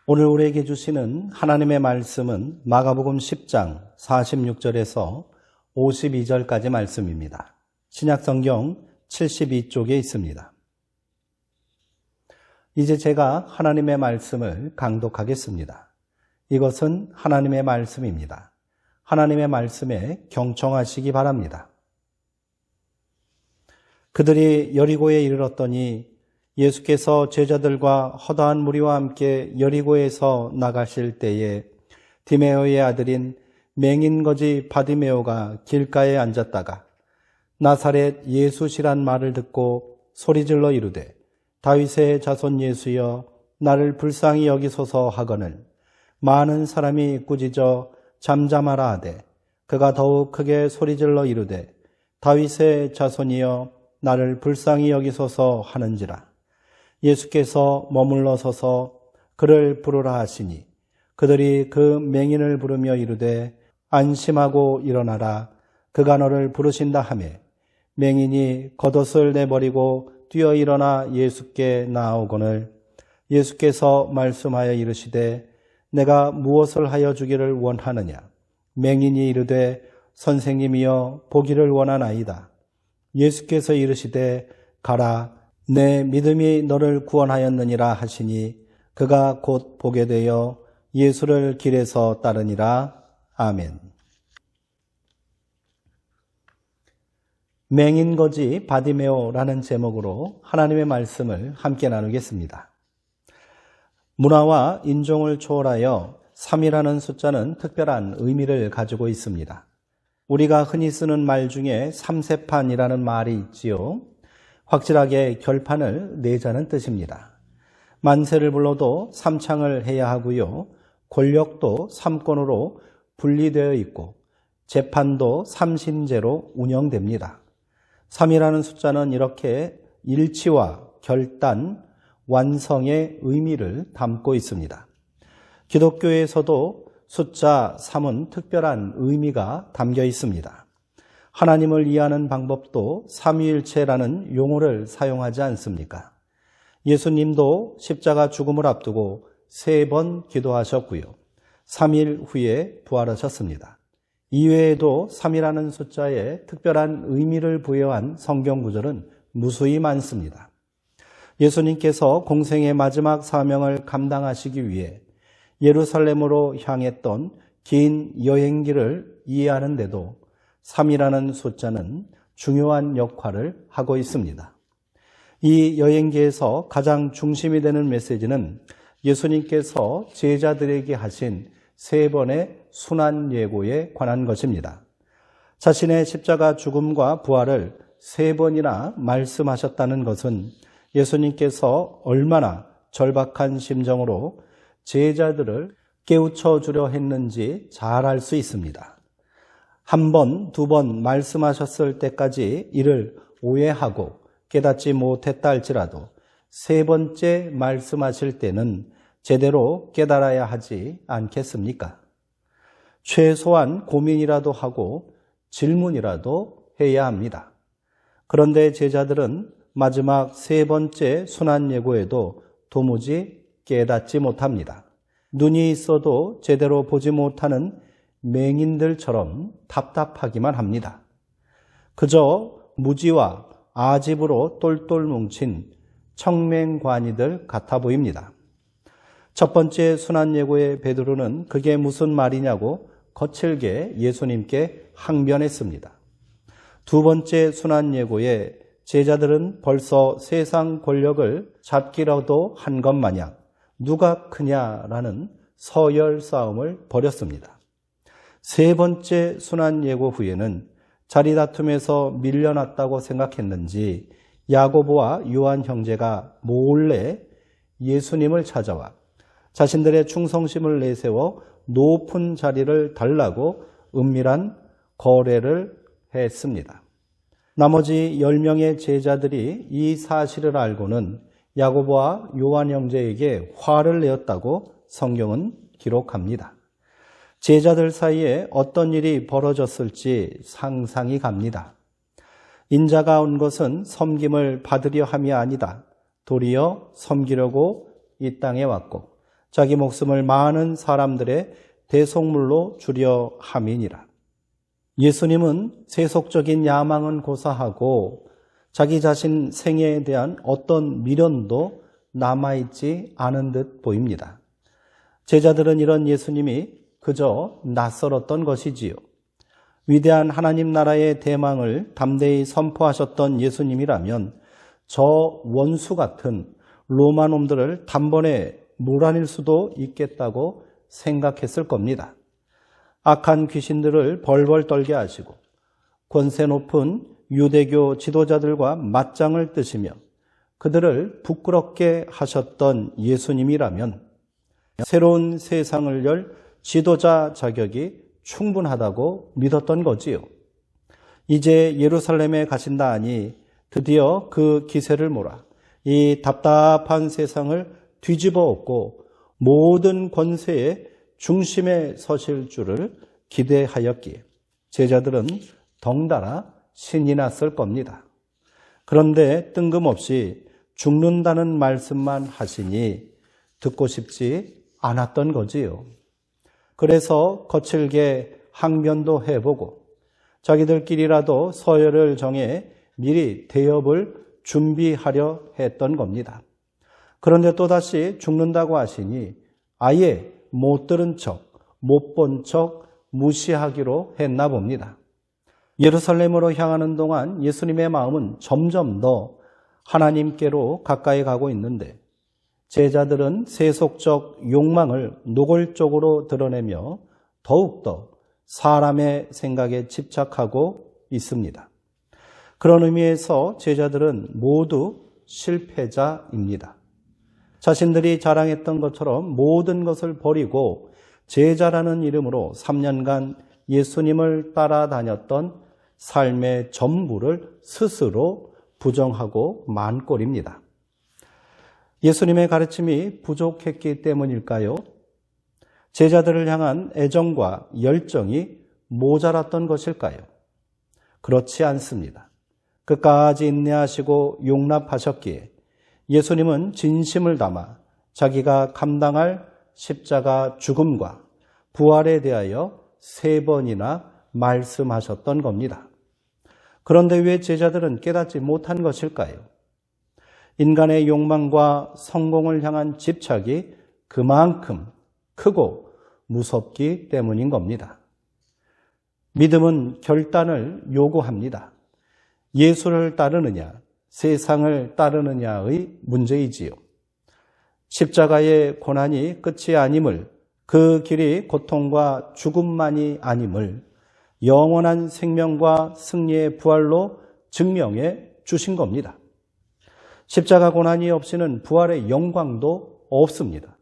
오늘 우리에게 주시는 하나님의 말씀은 마가복음 10장 46절에서 52절까지 말씀입니다. 신약성경 72쪽에 있습니다. 이제 제가 하나님의 말씀을 강독하겠습니다. 이것은 하나님의 말씀입니다. 하나님의 말씀에 경청하시기 바랍니다. 그들이 여리고에 이르렀더니 예수께서 제자들과 허다한 무리와 함께 여리고에서 나가실 때에 디메오의 아들인 맹인거지 바디메오가 길가에 앉았다가 나사렛 예수시란 말을 듣고 소리질러 이르되 다윗의 자손 예수여 나를 불쌍히 여기소서 하거늘 많은 사람이 꾸짖어 잠잠하라 하되 그가 더욱 크게 소리질러 이르되 다윗의 자손이여 나를 불쌍히 여기소서 하는지라. 예수께서 머물러 서서 그를 부르라 하시니 그들이 그 맹인을 부르며 이르되 안심하고 일어나라 그가 너를 부르신다 하매 맹인이 겉옷을 내버리고 뛰어 일어나 예수께 나아오거늘 예수께서 말씀하여 이르시되 내가 무엇을 하여 주기를 원하느냐. 맹인이 이르되 선생님이여 보기를 원하나이다. 예수께서 이르시되 가라 내 믿음이 너를 구원하였느니라 하시니 그가 곧 보게 되어 예수를 길에서 따르니라. 아멘. 맹인거지 바디메오라는 제목으로 하나님의 말씀을 함께 나누겠습니다. 문화와 인종을 초월하여 3이라는 숫자는 특별한 의미를 가지고 있습니다. 우리가 흔히 쓰는 말 중에 삼세판이라는 말이 있지요. 확실하게 결판을 내자는 뜻입니다. 만세를 불러도 삼창을 해야 하고요. 권력도 삼권으로 분리되어 있고 재판도 삼신제로 운영됩니다. 3이라는 숫자는 이렇게 일치와 결단, 완성의 의미를 담고 있습니다. 기독교에서도 숫자 3은 특별한 의미가 담겨 있습니다. 하나님을 이해하는 방법도 삼위일체라는 용어를 사용하지 않습니까? 예수님도 십자가 죽음을 앞두고 3번 기도하셨고요. 3일 후에 부활하셨습니다. 이외에도 3이라는 숫자에 특별한 의미를 부여한 성경 구절은 무수히 많습니다. 예수님께서 공생의 마지막 사명을 감당하시기 위해 예루살렘으로 향했던 긴 여행길을 이해하는데도 3이라는 숫자는 중요한 역할을 하고 있습니다. 이 여행기에서 가장 중심이 되는 메시지는 예수님께서 제자들에게 하신 3번의 순환 예고에 관한 것입니다. 자신의 십자가 죽음과 부활을 3번이나 말씀하셨다는 것은 예수님께서 얼마나 절박한 심정으로 제자들을 깨우쳐 주려 했는지 잘 알 수 있습니다. 한 번, 2번 말씀하셨을 때까지 이를 오해하고 깨닫지 못했다 할지라도 3번째 말씀하실 때는 제대로 깨달아야 하지 않겠습니까? 최소한 고민이라도 하고 질문이라도 해야 합니다. 그런데 제자들은 마지막 3번째 순환 예고에도 도무지 깨닫지 못합니다. 눈이 있어도 제대로 보지 못하는 맹인들처럼 답답하기만 합니다. 그저 무지와 아집으로 똘똘 뭉친 청맹관이들 같아 보입니다. 첫 번째 순환 예고의 베드로는 그게 무슨 말이냐고 거칠게 예수님께 항변했습니다. 두 번째 순환 예고에 제자들은 벌써 세상 권력을 잡기라도 한 것 마냥 누가 크냐라는 서열 싸움을 벌였습니다. 세 번째 순환 예고 후에는 자리 다툼에서 밀려났다고 생각했는지 야고보와 요한 형제가 몰래 예수님을 찾아와 자신들의 충성심을 내세워 높은 자리를 달라고 은밀한 거래를 했습니다. 나머지 10명의 제자들이 이 사실을 알고는 야고보와 요한 형제에게 화를 내었다고 성경은 기록합니다. 제자들 사이에 어떤 일이 벌어졌을지 상상이 갑니다. 인자가 온 것은 섬김을 받으려 함이 아니다. 도리어 섬기려고 이 땅에 왔고 자기 목숨을 많은 사람들의 대속물로 주려 함이니라. 예수님은 세속적인 야망은 고사하고 자기 자신 생애에 대한 어떤 미련도 남아있지 않은 듯 보입니다. 제자들은 이런 예수님이 그저 낯설었던 것이지요. 위대한 하나님 나라의 대망을 담대히 선포하셨던 예수님이라면 저 원수 같은 로마 놈들을 단번에 몰아낼 수도 있겠다고 생각했을 겁니다. 악한 귀신들을 벌벌 떨게 하시고 권세 높은 유대교 지도자들과 맞짱을 뜨시며 그들을 부끄럽게 하셨던 예수님이라면 새로운 세상을 열 지도자 자격이 충분하다고 믿었던 거지요. 이제 예루살렘에 가신다 하니 드디어 그 기세를 몰아 이 답답한 세상을 뒤집어 엎고 모든 권세의 중심에 서실 줄을 기대하였기에 제자들은 덩달아 신이 났을 겁니다. 그런데 뜬금없이 죽는다는 말씀만 하시니 듣고 싶지 않았던 거지요. 그래서 거칠게 항변도 해보고 자기들끼리라도 서열을 정해 미리 대업을 준비하려 했던 겁니다. 그런데 또다시 죽는다고 하시니 아예 못 들은 척, 못 본 척 무시하기로 했나 봅니다. 예루살렘으로 향하는 동안 예수님의 마음은 점점 더 하나님께로 가까이 가고 있는데 제자들은 세속적 욕망을 노골적으로 드러내며 더욱더 사람의 생각에 집착하고 있습니다. 그런 의미에서 제자들은 모두 실패자입니다. 자신들이 자랑했던 것처럼 모든 것을 버리고 제자라는 이름으로 3년간 예수님을 따라다녔던 삶의 전부를 스스로 부정하고 만 꼴입니다. 예수님의 가르침이 부족했기 때문일까요? 제자들을 향한 애정과 열정이 모자랐던 것일까요? 그렇지 않습니다. 끝까지 인내하시고 용납하셨기에 예수님은 진심을 담아 자기가 감당할 십자가 죽음과 부활에 대하여 3번이나 말씀하셨던 겁니다. 그런데 왜 제자들은 깨닫지 못한 것일까요? 인간의 욕망과 성공을 향한 집착이 그만큼 크고 무섭기 때문인 겁니다. 믿음은 결단을 요구합니다. 예수를 따르느냐, 세상을 따르느냐의 문제이지요. 십자가의 고난이 끝이 아님을, 그 길이 고통과 죽음만이 아님을 영원한 생명과 승리의 부활로 증명해 주신 겁니다. 십자가 고난이 없이는 부활의 영광도 없습니다.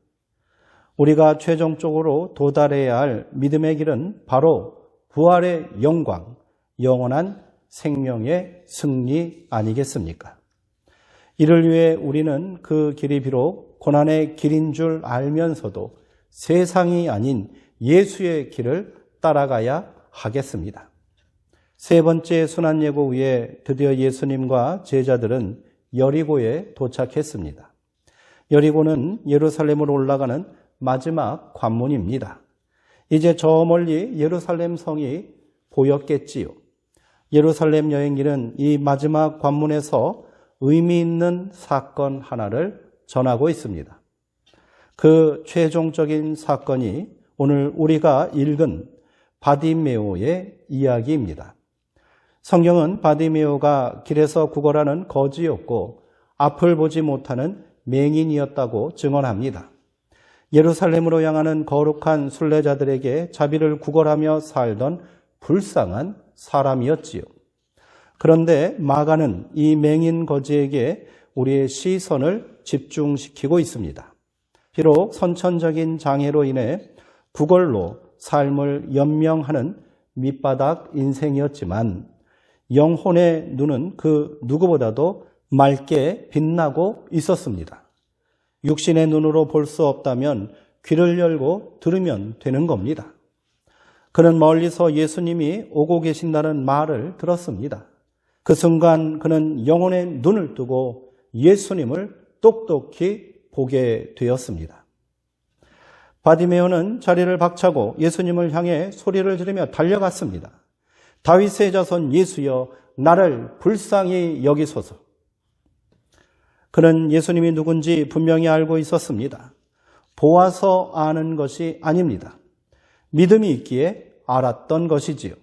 우리가 최종적으로 도달해야 할 믿음의 길은 바로 부활의 영광, 영원한 생명의 승리 아니겠습니까? 이를 위해 우리는 그 길이 비록 고난의 길인 줄 알면서도 세상이 아닌 예수의 길을 따라가야 하겠습니다. 3번째 순환예고 후에 드디어 예수님과 제자들은 여리고에 도착했습니다. 여리고는 예루살렘으로 올라가는 마지막 관문입니다. 이제 저 멀리 예루살렘 성이 보였겠지요. 예루살렘 여행길은 이 마지막 관문에서 의미 있는 사건 하나를 전하고 있습니다. 그 최종적인 사건이 오늘 우리가 읽은 바디메오의 이야기입니다. 성경은 바디메오가 길에서 구걸하는 거지였고 앞을 보지 못하는 맹인이었다고 증언합니다. 예루살렘으로 향하는 거룩한 순례자들에게 자비를 구걸하며 살던 불쌍한 사람이었지요. 그런데 마가는 이 맹인 거지에게 우리의 시선을 집중시키고 있습니다. 비록 선천적인 장애로 인해 구걸로 삶을 연명하는 밑바닥 인생이었지만 영혼의 눈은 그 누구보다도 맑게 빛나고 있었습니다. 육신의 눈으로 볼 수 없다면 귀를 열고 들으면 되는 겁니다. 그는 멀리서 예수님이 오고 계신다는 말을 들었습니다. 그 순간 그는 영혼의 눈을 뜨고 예수님을 똑똑히 보게 되었습니다. 바디메오는 자리를 박차고 예수님을 향해 소리를 지르며 달려갔습니다. 다윗의 자손 예수여, 나를 불쌍히 여기소서. 그는 예수님이 누군지 분명히 알고 있었습니다. 보아서 아는 것이 아닙니다. 믿음이 있기에 알았던 것이지요.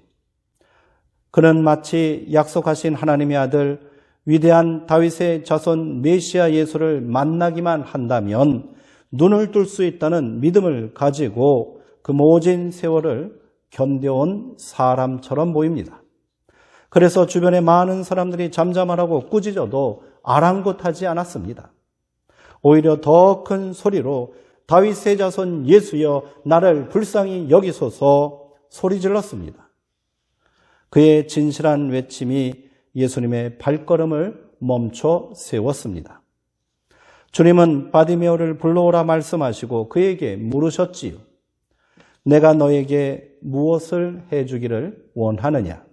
그는 마치 약속하신 하나님의 아들, 위대한 다윗의 자손 메시아 예수를 만나기만 한다면 눈을 뜰 수 있다는 믿음을 가지고 그 모진 세월을 견뎌온 사람처럼 보입니다. 그래서 주변에 많은 사람들이 잠잠하라고 꾸짖어도 아랑곳하지 않았습니다. 오히려 더 큰 소리로 다윗의 자손 예수여, 나를 불쌍히 여기소서 소리 질렀습니다. 그의 진실한 외침이 예수님의 발걸음을 멈춰 세웠습니다. 주님은 바디메오를 불러오라 말씀하시고 그에게 물으셨지요. 내가 너에게 무엇을 해주기를 원하느냐?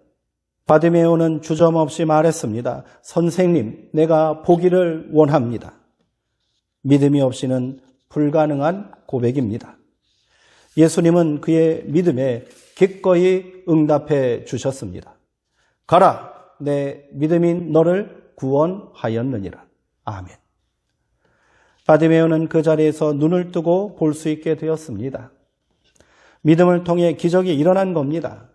바디메오는 주저없이 말했습니다. 선생님, 내가 보기를 원합니다. 믿음이 없이는 불가능한 고백입니다. 예수님은 그의 믿음에 기꺼이 응답해 주셨습니다. 가라, 내 믿음이 너를 구원하였느니라. 아멘. 바디메오는 그 자리에서 눈을 뜨고 볼 수 있게 되었습니다. 믿음을 통해 기적이 일어난 겁니다.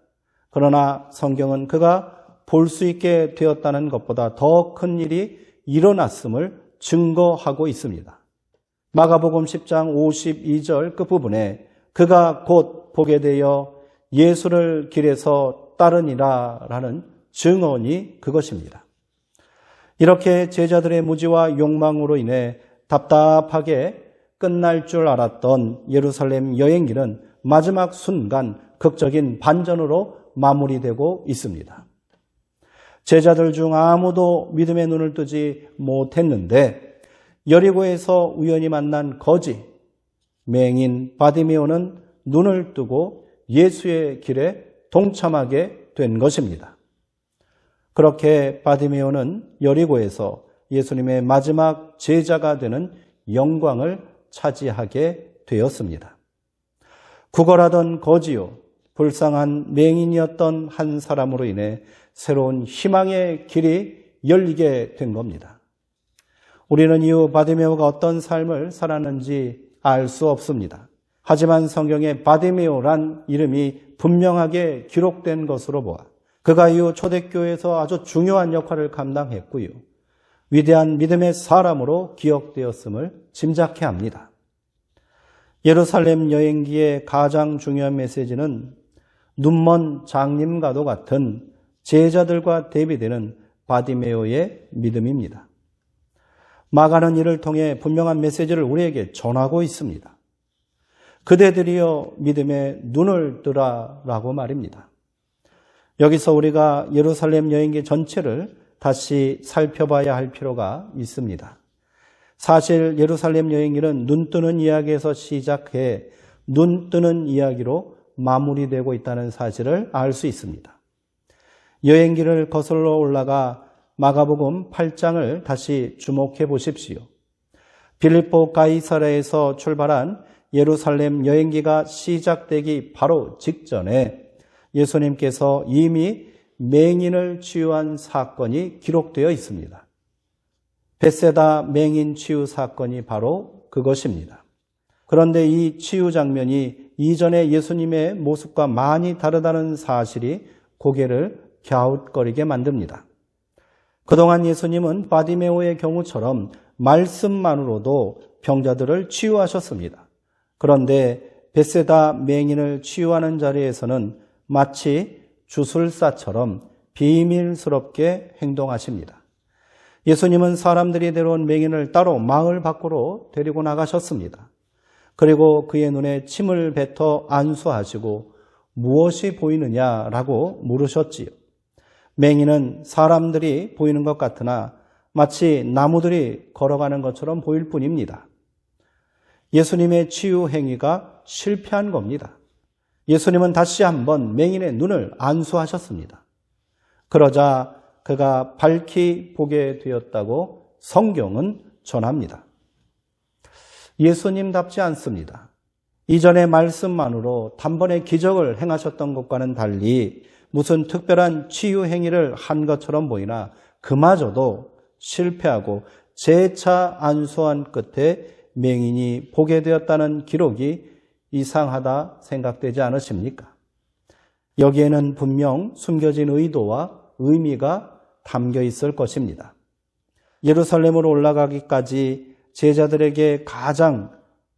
그러나 성경은 그가 볼 수 있게 되었다는 것보다 더 큰 일이 일어났음을 증거하고 있습니다. 마가복음 10장 52절 끝부분에 그가 곧 보게 되어 예수를 길에서 따르니라 라는 증언이 그것입니다. 이렇게 제자들의 무지와 욕망으로 인해 답답하게 끝날 줄 알았던 예루살렘 여행길은 마지막 순간 극적인 반전으로 마무리되고 있습니다. 제자들 중 아무도 믿음의 눈을 뜨지 못했는데 여리고에서 우연히 만난 거지 맹인 바디메오는 눈을 뜨고 예수의 길에 동참하게 된 것입니다. 그렇게 바디메오는 여리고에서 예수님의 마지막 제자가 되는 영광을 차지하게 되었습니다. 구걸하던 거지요, 불쌍한 맹인이었던 한 사람으로 인해 새로운 희망의 길이 열리게 된 겁니다. 우리는 이후 바디메오가 어떤 삶을 살았는지 알 수 없습니다. 하지만 성경에 바디메오란 이름이 분명하게 기록된 것으로 보아 그가 이후 초대교회에서 아주 중요한 역할을 감당했고요. 위대한 믿음의 사람으로 기억되었음을 짐작케 합니다. 예루살렘 여행기의 가장 중요한 메시지는 눈먼 장님과도 같은 제자들과 대비되는 바디메오의 믿음입니다. 마가는 이를 통해 분명한 메시지를 우리에게 전하고 있습니다. 그대들이여 믿음의 눈을 뜨라라고 말입니다. 여기서 우리가 예루살렘 여행기 전체를 다시 살펴봐야 할 필요가 있습니다. 사실 예루살렘 여행기는 눈 뜨는 이야기에서 시작해 눈 뜨는 이야기로 마무리되고 있다는 사실을 알 수 있습니다. 여행기를 거슬러 올라가 마가복음 8장을 다시 주목해 보십시오. 빌립보 가이사랴에서 출발한 예루살렘 여행기가 시작되기 바로 직전에 예수님께서 이미 맹인을 치유한 사건이 기록되어 있습니다. 벳세다 맹인 치유 사건이 바로 그것입니다. 그런데 이 치유 장면이 이전의 예수님의 모습과 많이 다르다는 사실이 고개를 갸웃거리게 만듭니다. 그동안 예수님은 바디메오의 경우처럼 말씀만으로도 병자들을 치유하셨습니다. 그런데 벳세다 맹인을 치유하는 자리에서는 마치 주술사처럼 비밀스럽게 행동하십니다. 예수님은 사람들이 데려온 맹인을 따로 마을 밖으로 데리고 나가셨습니다. 그리고 그의 눈에 침을 뱉어 안수하시고 무엇이 보이느냐라고 물으셨지요. 맹인은 사람들이 보이는 것 같으나 마치 나무들이 걸어가는 것처럼 보일 뿐입니다. 예수님의 치유 행위가 실패한 겁니다. 예수님은 다시 한번 맹인의 눈을 안수하셨습니다. 그러자 그가 밝히 보게 되었다고 성경은 전합니다. 예수님답지 않습니다. 이전의 말씀만으로 단번에 기적을 행하셨던 것과는 달리 무슨 특별한 치유 행위를 한 것처럼 보이나 그마저도 실패하고 재차 안수한 끝에 맹인이 보게 되었다는 기록이 이상하다 생각되지 않으십니까? 여기에는 분명 숨겨진 의도와 의미가 담겨 있을 것입니다. 예루살렘으로 올라가기까지 제자들에게 가장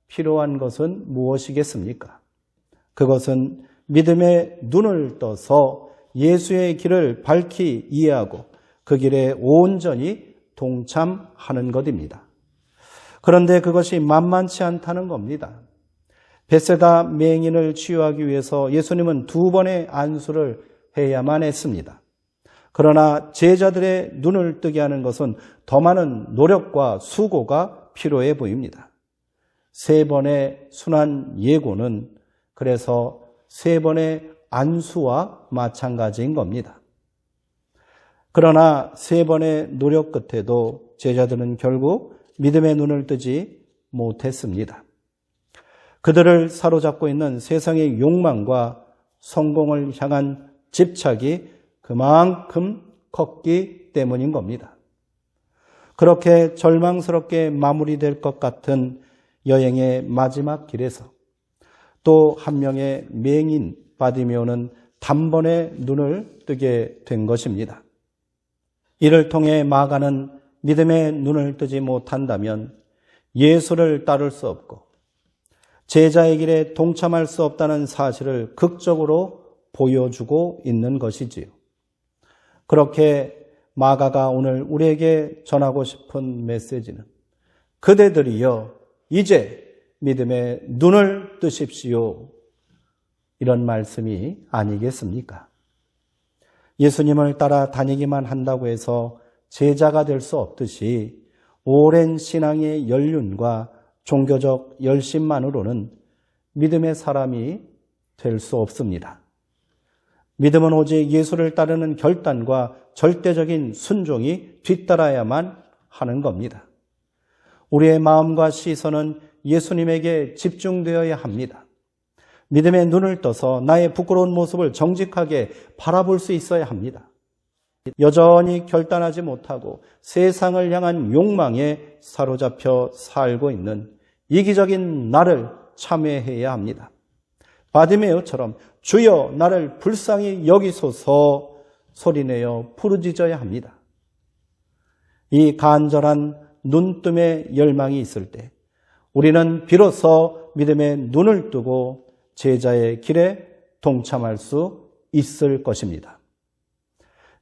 필요한 것은 무엇이겠습니까? 그것은 믿음의 눈을 떠서 예수의 길을 밝히 이해하고 그 길에 온전히 동참하는 것입니다. 그런데 그것이 만만치 않다는 겁니다. 벳세다 맹인을 치유하기 위해서 예수님은 2번의 안수를 해야만 했습니다. 그러나 제자들의 눈을 뜨게 하는 것은 더 많은 노력과 수고가 필요해 보입니다. 3번의 순환 예고는 그래서 3번의 안수와 마찬가지인 겁니다. 그러나 3번의 노력 끝에도 제자들은 결국 믿음의 눈을 뜨지 못했습니다. 그들을 사로잡고 있는 세상의 욕망과 성공을 향한 집착이 그만큼 컸기 때문인 겁니다. 그렇게 절망스럽게 마무리될 것 같은 여행의 마지막 길에서 또 한 명의 맹인 바디메오는 단번에 눈을 뜨게 된 것입니다. 이를 통해 마가는 믿음의 눈을 뜨지 못한다면 예수를 따를 수 없고 제자의 길에 동참할 수 없다는 사실을 극적으로 보여주고 있는 것이지요. 그렇게 마가가 오늘 우리에게 전하고 싶은 메시지는 그대들이여 이제 믿음의 눈을 뜨십시오. 이런 말씀이 아니겠습니까? 예수님을 따라 다니기만 한다고 해서 제자가 될 수 없듯이 오랜 신앙의 연륜과 종교적 열심만으로는 믿음의 사람이 될 수 없습니다. 믿음은 오직 예수를 따르는 결단과 절대적인 순종이 뒤따라야만 하는 겁니다. 우리의 마음과 시선은 예수님에게 집중되어야 합니다. 믿음의 눈을 떠서 나의 부끄러운 모습을 정직하게 바라볼 수 있어야 합니다. 여전히 결단하지 못하고 세상을 향한 욕망에 사로잡혀 살고 있는 이기적인 나를 참회해야 합니다. 바디메오처럼 주여 나를 불쌍히 여기소서 소리내어 부르짖어야 합니다. 이 간절한 눈뜸의 열망이 있을 때 우리는 비로소 믿음의 눈을 뜨고 제자의 길에 동참할 수 있을 것입니다.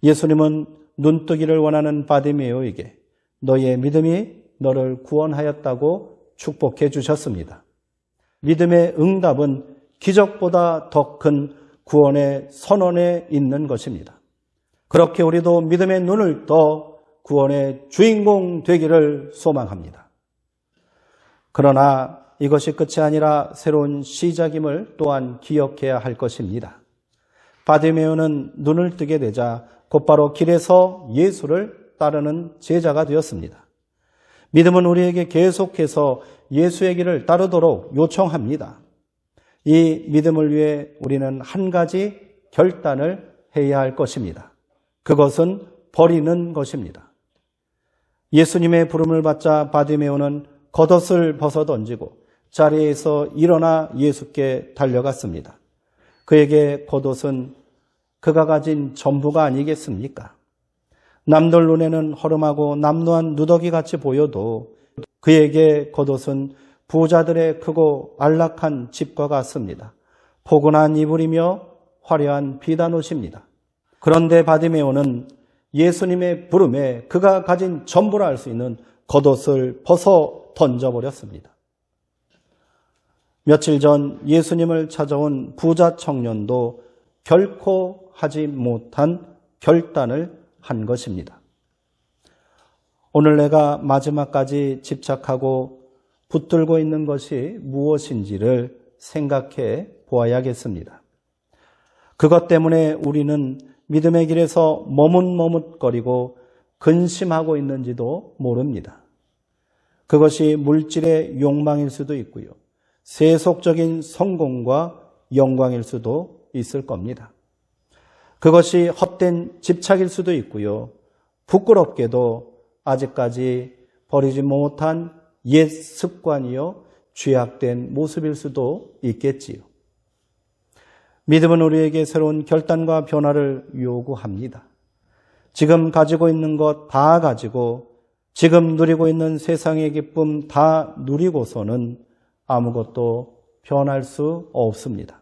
예수님은 눈뜨기를 원하는 바디메오에게 너의 믿음이 너를 구원하였다고 축복해 주셨습니다. 믿음의 응답은 기적보다 더 큰 구원의 선언에 있는 것입니다. 그렇게 우리도 믿음의 눈을 떠 구원의 주인공 되기를 소망합니다. 그러나 이것이 끝이 아니라 새로운 시작임을 또한 기억해야 할 것입니다. 바디메오는 눈을 뜨게 되자 곧바로 길에서 예수를 따르는 제자가 되었습니다. 믿음은 우리에게 계속해서 예수의 길을 따르도록 요청합니다. 이 믿음을 위해 우리는 한 가지 결단을 해야 할 것입니다. 그것은 버리는 것입니다. 예수님의 부름을 받자 바디메오는 겉옷을 벗어 던지고 자리에서 일어나 예수께 달려갔습니다. 그에게 겉옷은 그가 가진 전부가 아니겠습니까? 남들 눈에는 허름하고 남루한 누더기 같이 보여도 그에게 겉옷은 부자들의 크고 안락한 집과 같습니다. 포근한 이불이며 화려한 비단옷입니다. 그런데 바디메오는 예수님의 부름에 그가 가진 전부라 할 수 있는 겉옷을 벗어 던져버렸습니다. 며칠 전 예수님을 찾아온 부자 청년도 결코 하지 못한 결단을 한 것입니다. 오늘 내가 마지막까지 집착하고 붙들고 있는 것이 무엇인지를 생각해 보아야겠습니다. 그것 때문에 우리는 믿음의 길에서 머뭇머뭇거리고 근심하고 있는지도 모릅니다. 그것이 물질의 욕망일 수도 있고요. 세속적인 성공과 영광일 수도 있을 겁니다. 그것이 헛된 집착일 수도 있고요. 부끄럽게도 아직까지 버리지 못한 옛 습관이요, 죄악된 모습일 수도 있겠지요. 믿음은 우리에게 새로운 결단과 변화를 요구합니다. 지금 가지고 있는 것 다 가지고 지금 누리고 있는 세상의 기쁨 다 누리고서는 아무것도 변할 수 없습니다.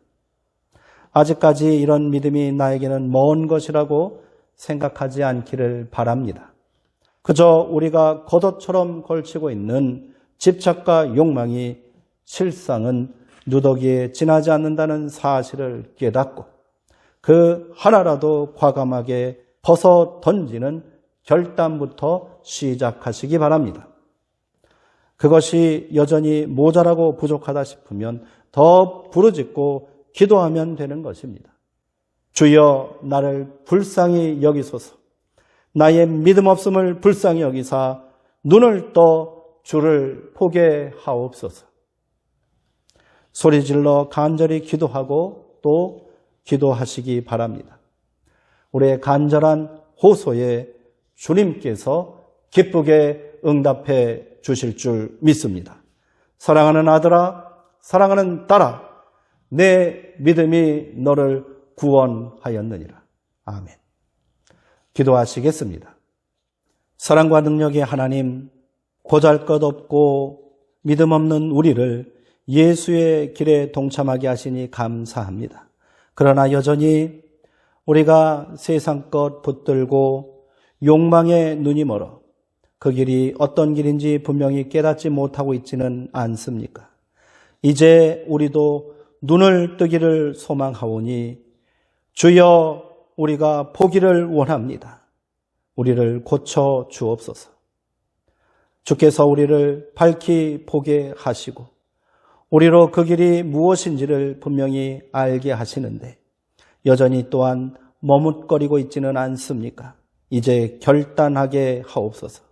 아직까지 이런 믿음이 나에게는 먼 것이라고 생각하지 않기를 바랍니다. 그저 우리가 겉옷처럼 걸치고 있는 집착과 욕망이 실상은 누더기에 지나지 않는다는 사실을 깨닫고 그 하나라도 과감하게 벗어 던지는 결단부터 시작하시기 바랍니다. 그것이 여전히 모자라고 부족하다 싶으면 더 부르짖고 기도하면 되는 것입니다. 주여 나를 불쌍히 여기소서. 나의 믿음 없음을 불쌍히 여기사 눈을 떠 주를 보게 하옵소서. 소리질러 간절히 기도하고 또 기도하시기 바랍니다. 우리의 간절한 호소에 주님께서 기쁘게 응답해 주실 줄 믿습니다. 사랑하는 아들아, 사랑하는 딸아, 내 믿음이 너를 구원하였느니라. 아멘. 기도하시겠습니다. 사랑과 능력의 하나님, 보잘것없고 믿음 없는 우리를 예수의 길에 동참하게 하시니 감사합니다. 그러나 여전히 우리가 세상 것 붙들고 욕망에 눈이 멀어 그 길이 어떤 길인지 분명히 깨닫지 못하고 있지는 않습니까? 이제 우리도 눈을 뜨기를 소망하오니 주여 우리가 보기를 원합니다. 우리를 고쳐 주옵소서. 주께서 우리를 밝히 보게 하시고 우리로 그 길이 무엇인지를 분명히 알게 하시는데 여전히 또한 머뭇거리고 있지는 않습니까? 이제 결단하게 하옵소서.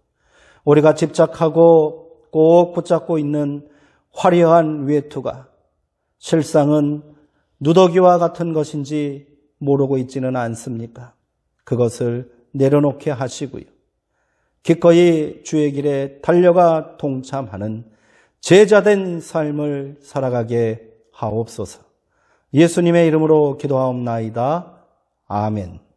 우리가 집착하고 꼭 붙잡고 있는 화려한 외투가 실상은 누더기와 같은 것인지 모르고 있지는 않습니까? 그것을 내려놓게 하시고요. 기꺼이 주의 길에 달려가 동참하는 제자된 삶을 살아가게 하옵소서. 예수님의 이름으로 기도하옵나이다. 아멘.